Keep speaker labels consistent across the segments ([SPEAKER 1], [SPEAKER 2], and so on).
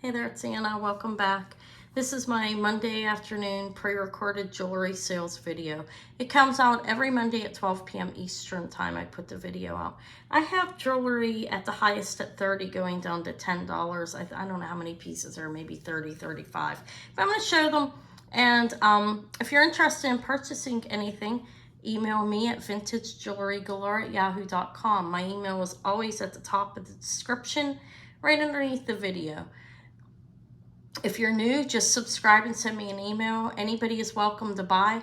[SPEAKER 1] Hey there, it's Anna. Welcome back. This is my Monday afternoon pre-recorded jewelry sales video. It comes out every Monday at 12 p.m. Eastern time. I put the video out. I have jewelry at the highest at $30 going down to $10. I don't know how many pieces there are, maybe 30, 35. But I'm going to show them. And if you're interested in purchasing anything, email me at vintagejewelrygalore@yahoo.com. My email is always at the top of the description, right underneath the video. If you're new, just subscribe and send me an email. Anybody is welcome to buy,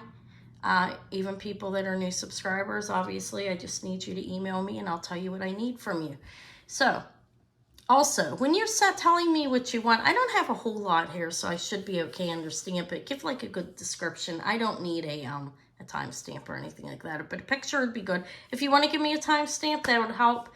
[SPEAKER 1] even people that are new subscribers. Obviously, I just need you to email me and I'll tell you what I need from you. So, also, when you're telling me what you want, I don't have a whole lot here, so I should be okay understanding it, but give like a good description. I don't need a timestamp or anything like that, but a picture would be good. If you want to give me a timestamp, that would help.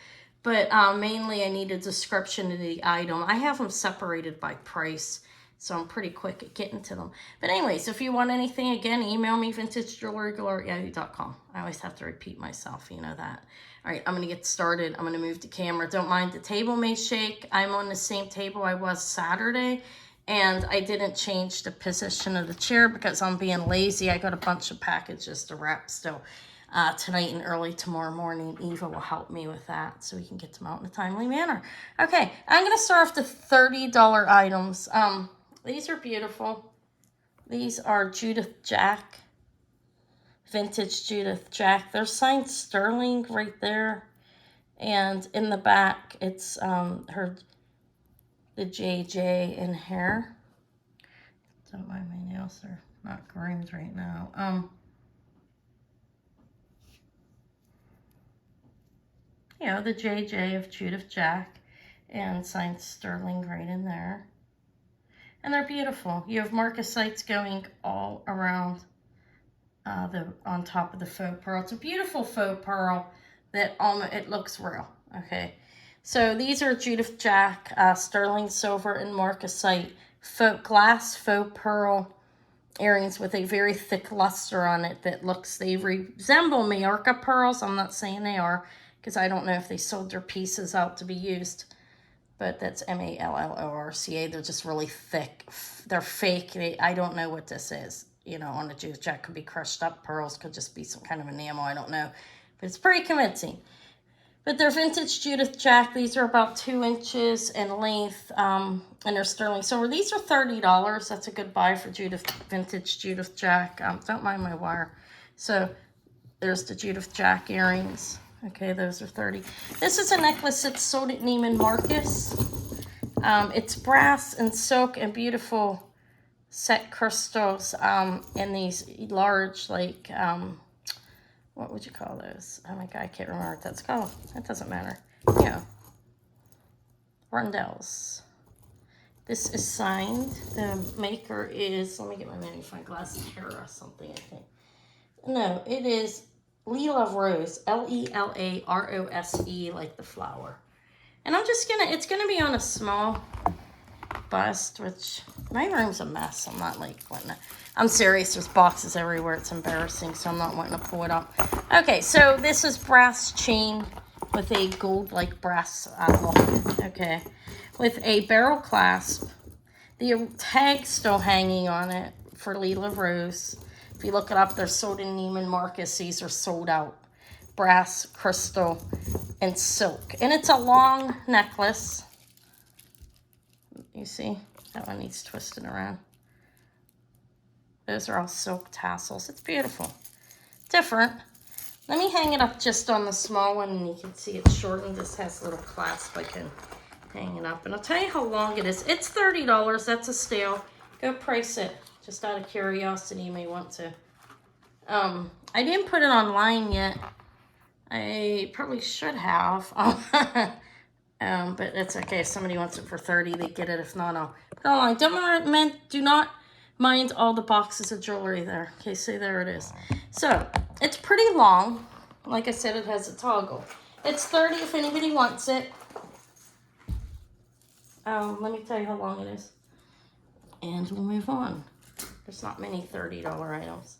[SPEAKER 1] But mainly I need a description of the item. I have them separated by price, so I'm pretty quick at getting to them. But anyways, if you want anything, again, email me, vintagejewelrygalore@yahoo.com. I always have to repeat myself, you know that. All right, I'm going to get started. I'm going to move the camera. Don't mind the table may shake. I'm on the same table I was Saturday, and I didn't change the position of the chair because I'm being lazy. I got a bunch of packages to wrap still. Tonight and early tomorrow morning, Eva will help me with that so we can get them out in a timely manner. Okay, I'm going to start off the $30 items. These are beautiful. These are Judith Jack, vintage Judith Jack. They're signed sterling right there. And in the back, it's the JJ in here. Don't mind my nails, they're not groomed right now. You know, the JJ of Judith Jack, and signed sterling right in there. And they're beautiful. You have marcasites going all around on top of the faux pearl. It's a beautiful faux pearl that it looks real. Okay, so these are Judith Jack, sterling silver and marcasite glass faux pearl earrings with a very thick luster on it that they resemble Majorca pearls. I'm not saying they are, because I don't know if they sold their pieces out to be used, but that's Mallorca. They're just really thick. They're fake. I don't know what this is. You know, on a Judith Jack, could be crushed up pearls, could just be some kind of enamel, I don't know. But it's pretty convincing. But they're vintage Judith Jack. These are about 2 inches in length, and they're sterling silver. These are $30. That's a good buy for vintage Judith Jack. Don't mind my wire. So there's the Judith Jack earrings. Okay, those are $30. This is a necklace that's sold at Neiman Marcus. It's brass and silk and beautiful set crystals in these large, like, what would you call those? Oh my God, I can't remember what that's called. That doesn't matter. Yeah. Rondelles. This is signed. The maker is, let me get my magnifying glass, Tara something, I think. No, it is Lila Rose, Lelarose, like the flower. And it's gonna be on a small bust, which my room's a mess. I'm not like wanting to, I'm serious, there's boxes everywhere. It's embarrassing, so I'm not wanting to pull it up. Okay, so this is brass chain with a gold like brass look, okay, with a barrel clasp. The tag's still hanging on it for Lila Rose. If you look it up, they're sold in Neiman Marcus. These are sold out. Brass, crystal, and silk. And it's a long necklace. You see? That one needs twisting around. Those are all silk tassels. It's beautiful. Different. Let me hang it up just on the small one, and you can see it's shortened. This has a little clasp I can hang it up. And I'll tell you how long it is. It's $30. That's a steal. Go price it. Just out of curiosity, you may want to. I didn't put it online yet. I probably should have. But it's okay. If somebody wants it for $30, they get it. If not, I'll put it online. Do not mind all the boxes of jewelry there. Okay, see, there it is. So, it's pretty long. Like I said, it has a toggle. It's $30 if anybody wants it. Let me tell you how long it is. And we'll move on. There's not many $30 items.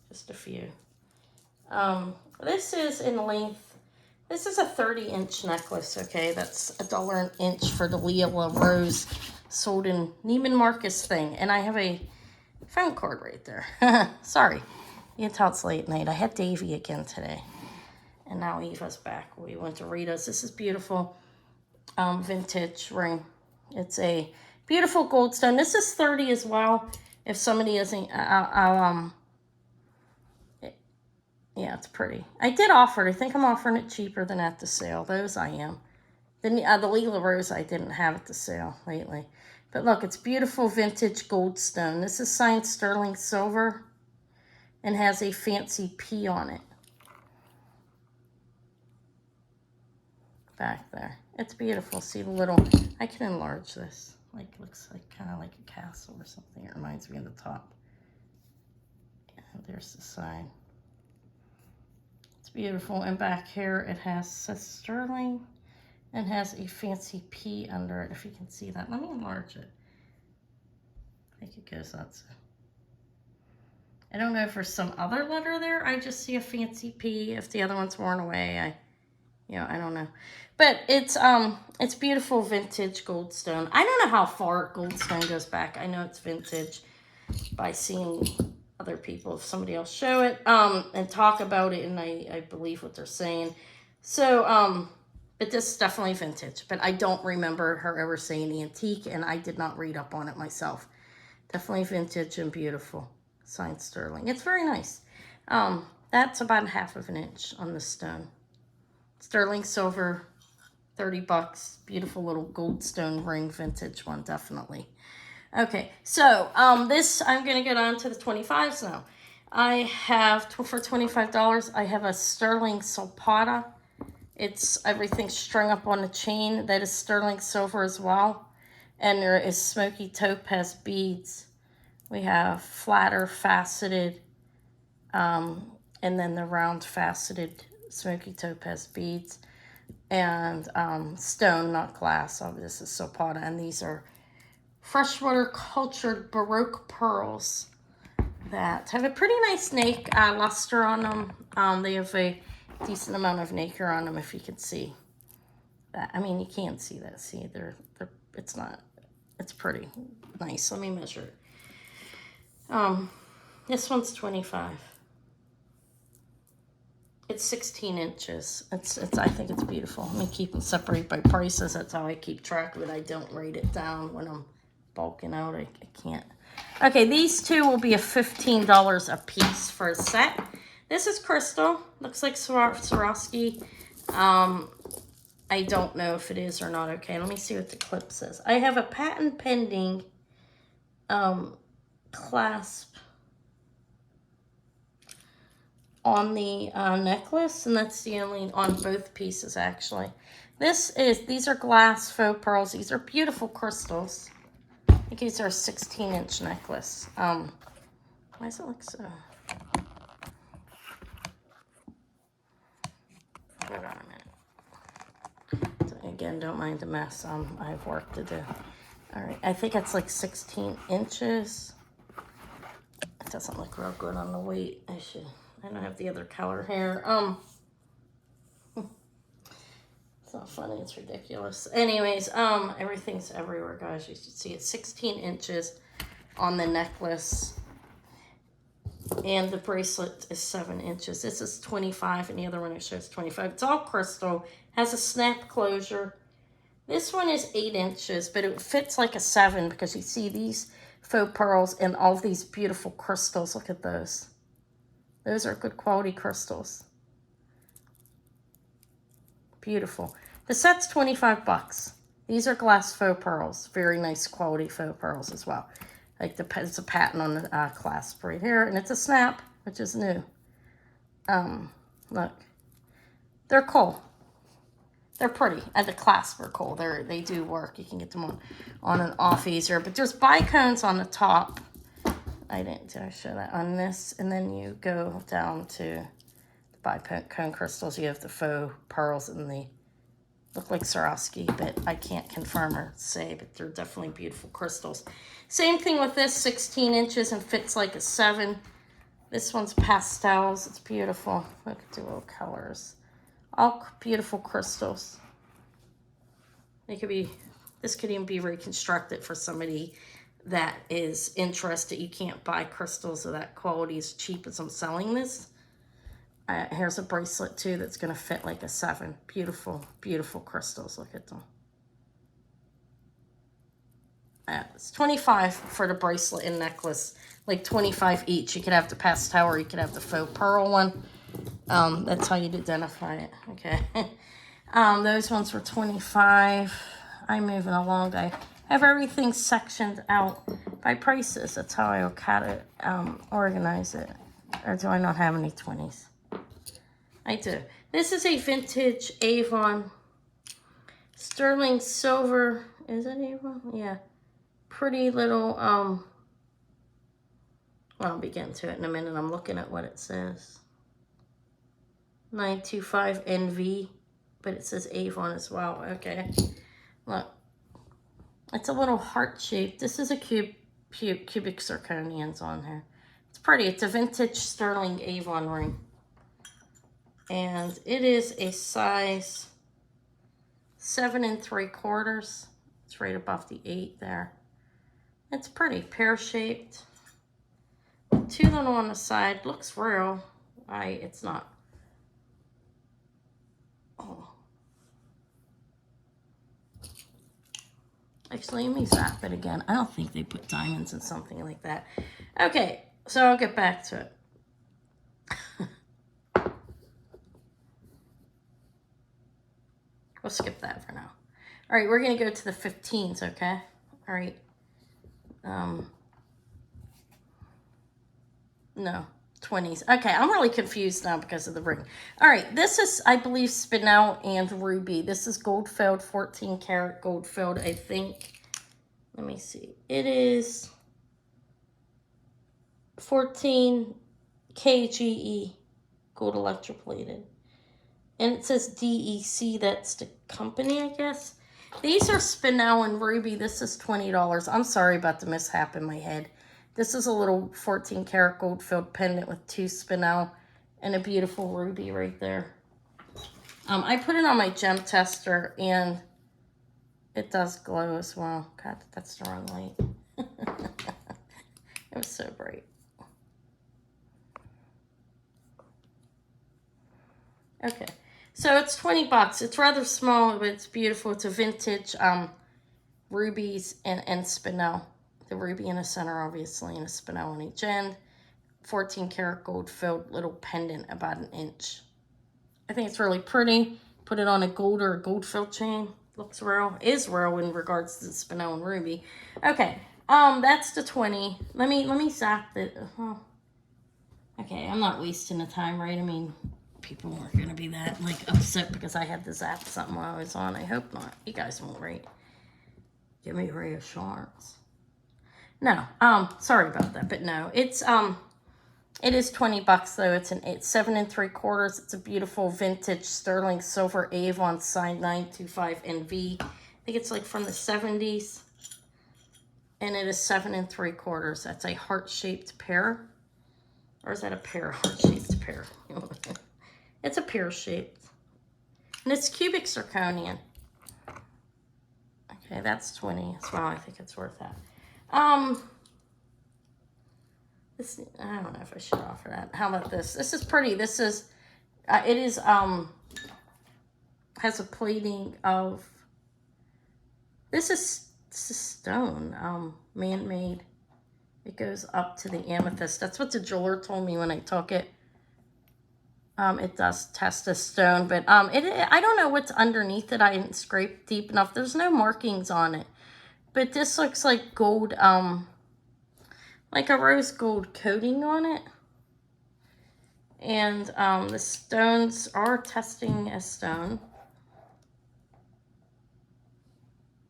[SPEAKER 1] Just a few. This is in length This is a 30-inch necklace, okay? That's $1 an inch for the Leela Rose sold in Neiman Marcus thing. And I have a phone cord right there. Sorry. You can tell it's late night. I had Davy again today. And now Eva's back. We went to Rita's. This is beautiful vintage ring. It's a beautiful gold stone. This is 30 as well. If somebody isn't, yeah, it's pretty. I did offer it. I think I'm offering it cheaper than at the sale. Those I am. The Leela Rose I didn't have at the sale lately. But look, it's beautiful vintage gold stone. This is signed sterling silver and has a fancy P on it. Back there. It's beautiful. See the little, I can enlarge this. Like, looks like kind of like a castle or something. It reminds me of the top. And there's the side. It's beautiful. And back here it says sterling and has a fancy P under it. If you can see that. Let me enlarge it. I think it goes that side. I don't know if there's some other letter there. I just see a fancy P. If the other one's worn away, I don't know. But it's beautiful vintage goldstone. I don't know how far goldstone goes back. I know it's vintage by seeing other people, if somebody else show it, and talk about it, and I believe what they're saying. So, but this is definitely vintage. But I don't remember her ever saying antique, and I did not read up on it myself. Definitely vintage and beautiful. Signed sterling. It's very nice. That's about 1/2 inch on the stone. Sterling silver, $30. Beautiful little gold stone ring, vintage one, definitely. Okay, so this, I'm going to get on to the 25s now. I have, for $25, I have a sterling Solpata. It's everything strung up on a chain. That is sterling silver as well. And there is smoky topaz beads. We have flatter, faceted, and then the round faceted smoky topaz beads. And stone, not glass. Oh, this is Solpata. And these are freshwater cultured Baroque pearls that have a pretty nice luster on them. They have a decent amount of nacre on them, if you can see that. I mean, you can't see that. See, it's pretty nice. Let me measure it. This one's 25. It's 16 inches. I think it's beautiful. Let me keep them separated by prices. That's how I keep track of it. I don't write it down when I'm bulking out. I can't. Okay, these two will be a $15 a piece for a set. This is crystal. Looks like Swarovski. I don't know if it is or not. Okay, let me see what the clip says. I have a patent pending clasp on the necklace, and that's the only on both pieces actually. These are glass faux pearls. These are beautiful crystals. I think these are a 16-inch necklace. Why does it look so? Hold on a minute. So again, don't mind the mess. I have work to do. All right, I think it's like 16 inches. It doesn't look real good on the weight. I don't have the other color here. It's not funny, it's ridiculous. Anyways, everything's everywhere, guys. You should see it's 16 inches on the necklace. And the bracelet is 7 inches. This is 25, and the other one it shows 25. It's all crystal. Has a snap closure. This one is 8 inches, but it fits like a 7 because you see these faux pearls and all these beautiful crystals. Look at those. Those are good quality crystals. Beautiful. The set's $25. These are glass faux pearls. Very nice quality faux pearls as well. Like it's a patent on the clasp right here, and it's a snap, which is new. Look, they're cool. They're pretty. And the clasps are cool. They do work. You can get them on and off easier. But there's bicones on the top. Did I show that on this? And then you go down to the bicone crystals. You have the faux pearls, and they look like Swarovski, but I can't confirm or say, but they're definitely beautiful crystals. Same thing with this, 16 inches and fits like a 7. This one's pastels. It's beautiful. Look at the little colors. All beautiful crystals. They could be, this could even be reconstructed for somebody that is interested. You can't buy crystals of that quality as cheap as I'm selling this. Here's a bracelet too that's going to fit like a 7. Beautiful, beautiful crystals. Look at them. It's $25 for the bracelet and necklace, like $25 each. You could have the pastel or you could have the faux pearl one. That's how you'd identify it. Okay. Those ones were $25. I'm moving along. I have everything sectioned out by prices. That's how I organize it. Or do I not have any 20s? I do. This is a vintage Avon sterling silver. Is it Avon? Yeah. Pretty little, well, I'll be getting to it in a minute. I'm looking at what it says. 925 NV, but it says Avon as well. Okay. Look. It's a little heart shape. This is a cubic zirconians on here. It's pretty. It's a vintage sterling Avon ring. And it is a size 7 3/4. It's right above the 8 there. It's pretty, pear-shaped. Two of them on the side. Looks real. It's not. Oh. Actually, let me zap it again. I don't think they put diamonds in something like that. Okay, so I'll get back to it. We'll skip that for now. All right, we're going to go to the 15s, okay? All right. No, 20s. Okay, I'm really confused now because of the ring. All right, this is, I believe, spinel and ruby. This is gold filled, 14 karat gold filled, I think. Let me see. It is 14 KGE, gold electroplated. And it says DEC, that's the company, I guess. These are spinel and ruby. This is $20. I'm sorry about the mishap in my head. This is a little 14 karat gold filled pendant with 2 spinel and a beautiful ruby right there. I put it on my gem tester and it does glow as well. God, that's the wrong light. It was so bright. Okay. So it's $20. It's rather small, but it's beautiful. It's a vintage rubies and spinel. The ruby in the center, obviously, and a spinel on each end. 14 karat gold filled little pendant, about 1 inch. I think it's really pretty. Put it on a gold or a gold filled chain. Looks real. Is real in regards to the spinel and ruby. Okay. That's the 20. Let me zap it. Oh. Okay, I'm not wasting the time, right? I mean, people weren't going to be that, like, upset because I had to zap something while I was on. I hope not. You guys won't, right? Give me reassurance. No, sorry about that, but no. It's, it is $20 though. It's 7 3/4. It's a beautiful vintage sterling silver Avon signed 925 NV. I think it's like from the 70s. And it is 7 3/4. That's a heart-shaped pear. Or is that a pear? Heart-shaped pear. It's a pear-shaped. And it's cubic zirconian. Okay, that's 20 as well. I think it's worth that. This, I don't know if I should offer that. How about this? This is pretty. This is, it is, has a plating of, this is stone, man-made. It goes up to the amethyst. That's what the jeweler told me when I took it. It does test as stone, but I don't know what's underneath it. I didn't scrape deep enough. There's no markings on it. But this looks like gold, like a rose gold coating on it. And the stones are testing as stone.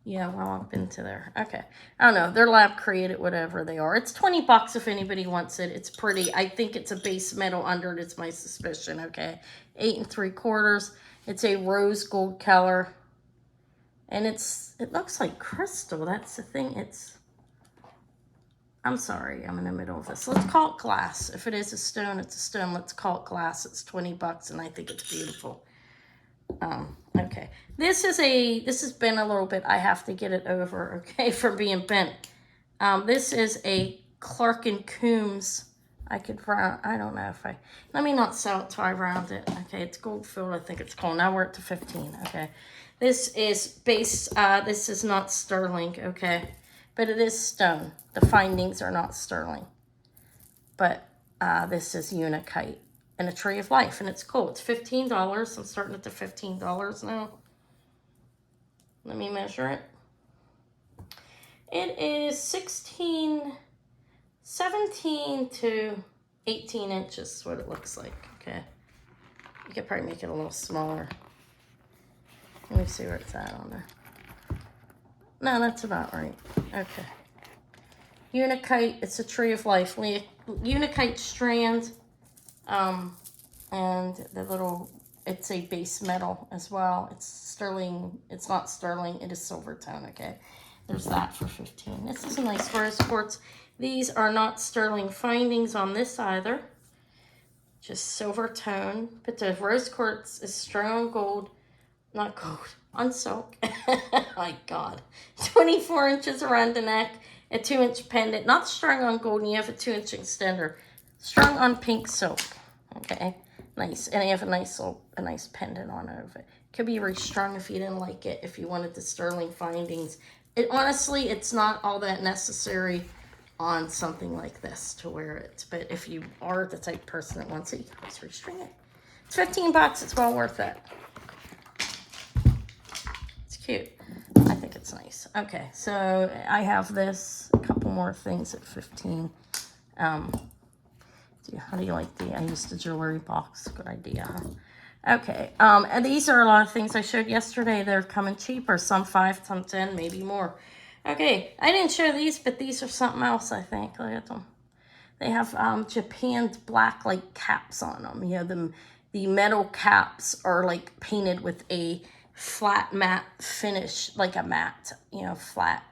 [SPEAKER 1] Yeah, well, I've been to there. Okay. I don't know. They're lab created, whatever they are. It's $20 if anybody wants it. It's pretty. I think it's a base metal under it. It's my suspicion, okay? 8 3/4. It's a rose gold color. And it looks like crystal. That's the thing. I'm sorry. I'm in the middle of this. Let's call it glass. If it is a stone, it's a stone. Let's call it glass. It's $20 and I think it's beautiful. Okay. This has been a little bit, I have to get it over, okay, for being bent. This is a Clark and Coombs. I could round, I don't know if let me not sell it till I round it. Okay, it's gold filled, I think it's called. Now we're at to 15, okay. This is base, this is not sterling, okay, but it is stone. The findings are not sterling, but this is Unakite and a Tree of Life, and it's cool. It's $15. I'm starting at the $15 now. Let me measure it. It is 17 to 18 inches is what it looks like, okay. You could probably make it a little smaller. Let me see where it's at on there. No, that's about right. Okay. Unakite, it's a Tree of Life. Unakite strand, and the little, it's a base metal as well. It's sterling, it's not sterling, it is silver tone, okay. There's that for 15. This is a nice rose quartz. These are not sterling findings on this either. Just silver tone. But the rose quartz is strung on gold, not gold, on silk. My God. 24 inches around the neck, a 2-inch pendant, not strung on gold, and you have a 2-inch extender. Strung on pink silk. Okay. Nice. And you have a nice pendant on it. It could be restrung if you didn't like it, if you wanted the sterling findings. Honestly, it's not all that necessary on something like this to wear it. But if you are the type of person that wants it, you can always restring it. It's $15. It's well worth it. It's cute. I think it's nice. Okay, so I have this. A couple more things at 15. How do you like the? I used the jewelry box. Good idea, huh? Okay, and these are a lot of things I showed yesterday. They're coming cheaper, some 5, some 10, maybe more. Okay, I didn't show these, but these are something else, I think. Look at them. They have Japan's black, like, caps on them. You know, the metal caps are, like, painted with a flat matte finish, like a matte, you know, flat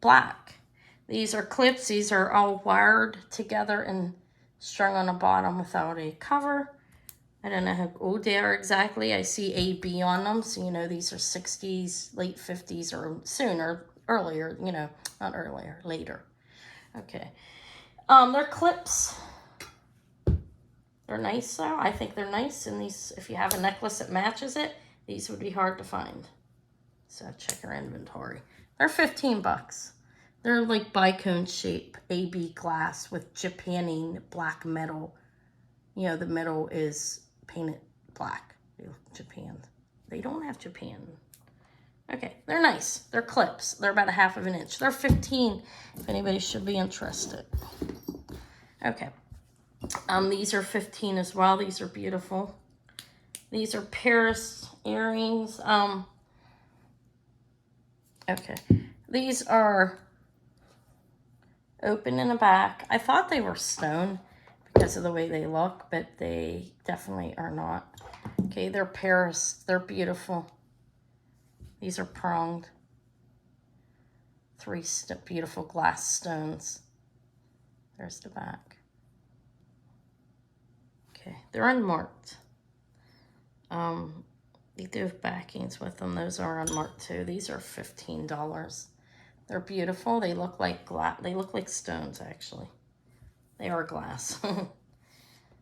[SPEAKER 1] black. These are clips. These are all wired together and strung on the bottom without a cover. I don't know how old they are exactly. I see AB on them, so you know these are 60s, late 50s, or sooner, earlier, you know, not earlier, later. Okay. They're clips. They're nice though. I think they're nice, and these, if you have a necklace that matches it, these would be hard to find. So check your inventory. They're $15. They're like bicone shape, AB glass with Japanese black metal. You know, the metal is painted black. Japan. They don't have Japan. Okay, they're nice. They're clips. They're about 1/2 inch. They're 15 if anybody should be interested. Okay. These are 15 as well. These are beautiful. These are Paris earrings. Okay. These are open in the back. I thought they were stone because of the way they look, but they definitely are not. Okay, they're Paris. They're beautiful. These are pronged. 3 beautiful glass stones. There's the back. Okay, they're unmarked. They do have backings with them. Those are unmarked too. These are $15. They're beautiful. They look like glass. They look like stones, actually. They are glass.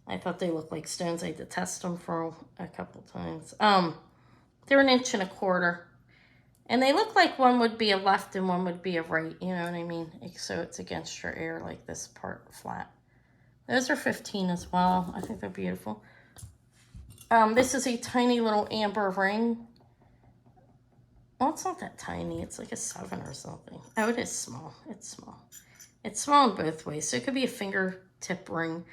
[SPEAKER 1] I thought they looked like stones. I had to test them for a couple times. They're 1.25 inches. And they look like one would be a left and one would be a right. You know what I mean? So it's against your air, like this part flat. Those are 15 as well. I think they're beautiful. This is a tiny little amber ring. Well, it's not that tiny. It's like a 7 or something. Oh, it is small. It's small. It's small in both ways. So it could be a fingertip ring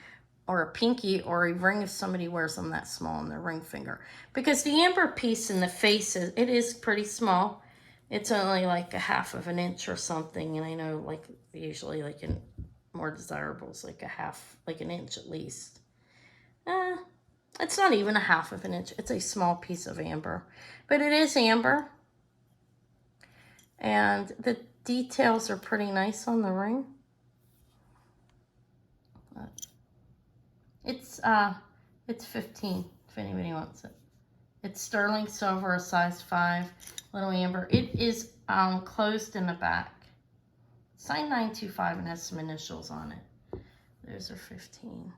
[SPEAKER 1] or a pinky or a ring if somebody wears them that small on their ring finger. Because the amber piece in the face, it is pretty small. It's only like 1/2 inch or something. And I know like usually like in more desirables, like 1 inch at least. It's not even 1/2 inch. It's a small piece of amber. But it is amber. And the details are pretty nice on the ring. It's 15 if anybody wants it. It's sterling silver, a size 5, little amber. It is closed in the back. Signed 925 and has some initials on it. Those are 15.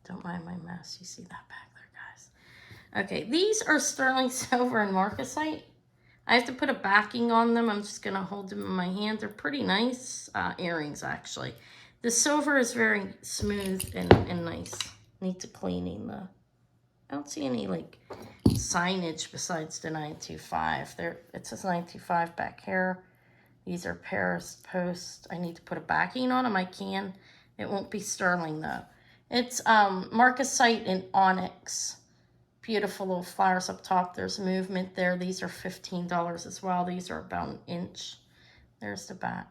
[SPEAKER 1] Don't mind my mess. You see that back there, guys. Okay, these are sterling silver and marcasite. I have to put a backing on them. I'm just going to hold them in my hand. They're pretty nice earrings, actually. The silver is very smooth and nice. Needs a cleaning, though. I don't see any, like, signage besides the 925. It says 925 back here. These are Paris post. I need to put a backing on them. I can. It won't be sterling, though. It's marcasite and onyx. Beautiful little flowers up top. There's movement there. These are $15 as well. These are about an inch. There's the back.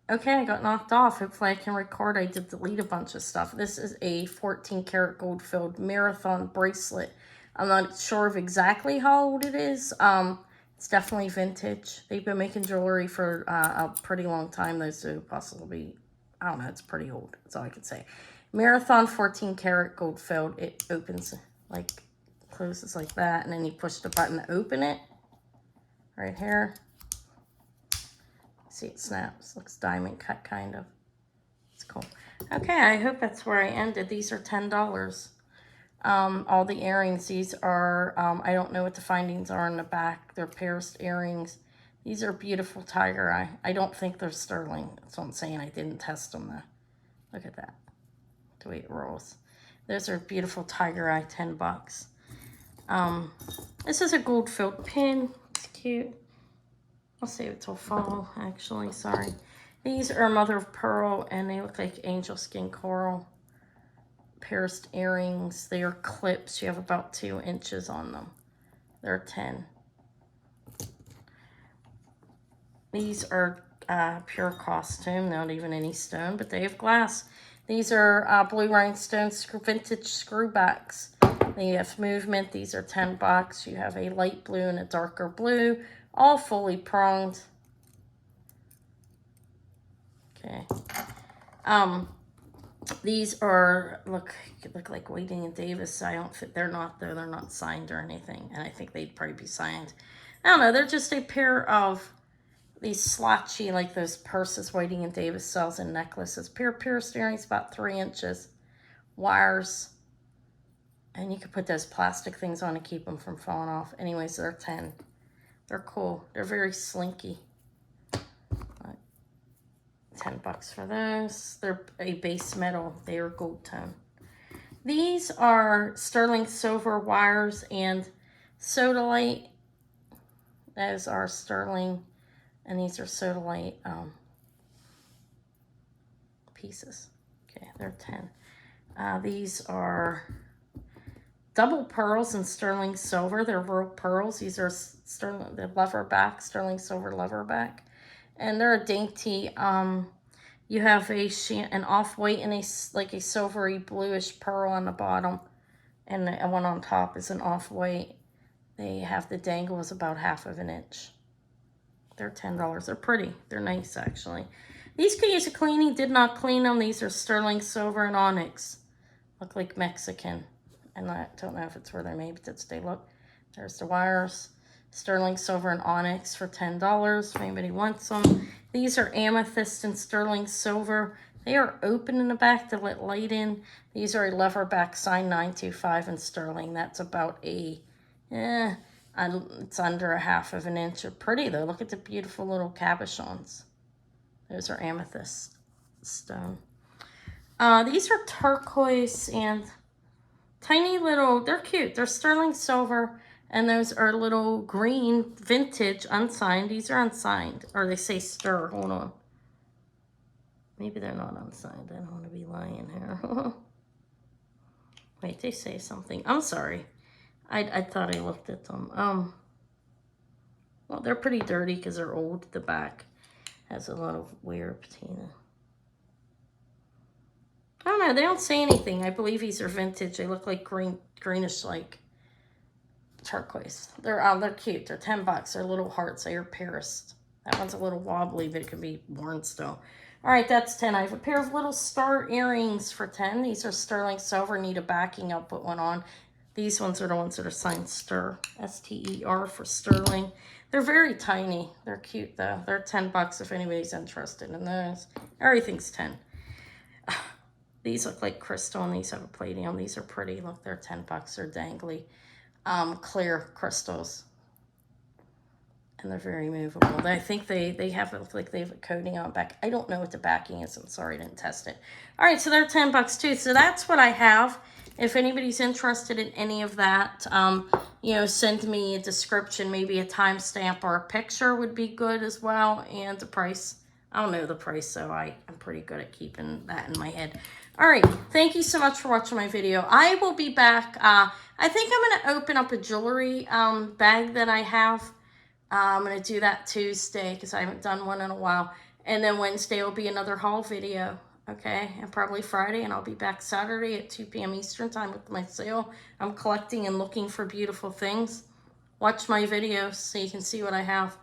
[SPEAKER 1] Okay, I got knocked off. Hopefully I can record. I did delete a bunch of stuff. This is a 14 karat gold filled marathon bracelet. I'm not sure of exactly how old it is. It's definitely vintage. They've been making jewelry for a pretty long time, though, so possibly, I don't know, it's pretty old. That's all I can say. Marathon 14 karat gold filled. It opens, like, closes like that, and then you push the button to open it. Right here. See, it snaps. Looks diamond cut, kind of. It's cool. Okay, I hope that's where I ended. These are $10. All the earrings, these are, I don't know what the findings are on the back. They're pierced earrings. These are beautiful tiger eye. I don't think they're sterling. That's what I'm saying. I didn't test them, though. Look at that. The way it rolls. Those are beautiful tiger eye, $10. This is a gold filled pin. It's cute. I'll save it till fall, actually. Sorry. These are mother of pearl, and they look like angel skin coral. Pierced earrings. They are clips. You have about 2 inches on them. They're 10. These are pure costume, not even any stone, but they have glass. These are blue rhinestones, vintage screwbacks. They have movement. These are $10. You have a light blue and a darker blue, all fully pronged. Okay. These are look like Waiting in Davis. I don't fit. They're not though. They're not signed or anything, and I think they'd probably be signed. I don't know. They're just a pair of these slotchy, like those purses Waiting in Davis sells, and necklaces. Pair of pierced earrings, about 3 inches. Wires, and you could put those plastic things on to keep them from falling off. Anyways, they're 10. They're cool. They're very slinky. $10 for those. They're a base metal. They are gold tone. These are sterling silver wires and sodalite. Those are sterling, and these are sodalite pieces. Okay, they're 10. These are double pearls and sterling silver. They're real pearls. These are sterling, the leatherback, sterling silver leatherback. And they're a dainty, you have an off-white and a silvery bluish pearl on the bottom. And the one on top is an off-white. They have the dangle is about 1/2 inch. They're $10. They're pretty. They're nice, actually. These could use a cleaning. Did not clean them. These are sterling silver and onyx. Look like Mexican. And I don't know if it's where they're made, but that's what they look. There's the wires. Sterling silver and onyx for $10 if anybody wants them. These are amethyst and sterling silver. They are open in the back to let light in. These are a leatherback signed 925 in sterling. That's about it's under 1/2 inch. They're pretty though. Look at the beautiful little cabochons. Those are amethyst stone. These are turquoise and tiny little, they're cute. They're sterling silver. And those are little green, vintage, unsigned. These are unsigned. Or they say stir. Hold on. Maybe they're not unsigned. I don't want to be lying here. Wait, they say something. I'm sorry. I thought I looked at them. Well, they're pretty dirty because they're old. The back has a lot of wear patina. I don't know. They don't say anything. I believe these are vintage. They look like greenish, like turquoise. They're cute. They're $10. They're little hearts. They are pierced. That one's a little wobbly, but it can be worn still. All right, that's 10. I have a pair of little star earrings for 10. These are sterling silver. Need a backing. I'll put one on. These ones are the ones that are signed Ster. S-T-E-R for sterling. They're very tiny. They're cute, though. They're 10 bucks if anybody's interested in those. Everything's 10. These look like crystal, and these have a palladium. These are pretty. Look, they're 10 bucks. They're dangly. Clear crystals. And they're very movable. I think they have, look like they have a coating on the back. I don't know what the backing is. I'm sorry, I didn't test it. All right, so they're 10 bucks too. So that's what I have. If anybody's interested in any of that, you know, send me a description, maybe a timestamp or a picture would be good as well. And the price. I don't know the price, so I'm pretty good at keeping that in my head. All right, thank you so much for watching my video. I will be back. I think I'm going to open up a jewelry bag that I have. I'm going to do that Tuesday because I haven't done one in a while. And then Wednesday will be another haul video, okay? And probably Friday, and I'll be back Saturday at 2 p.m. Eastern time with my sale. I'm collecting and looking for beautiful things. Watch my videos so you can see what I have.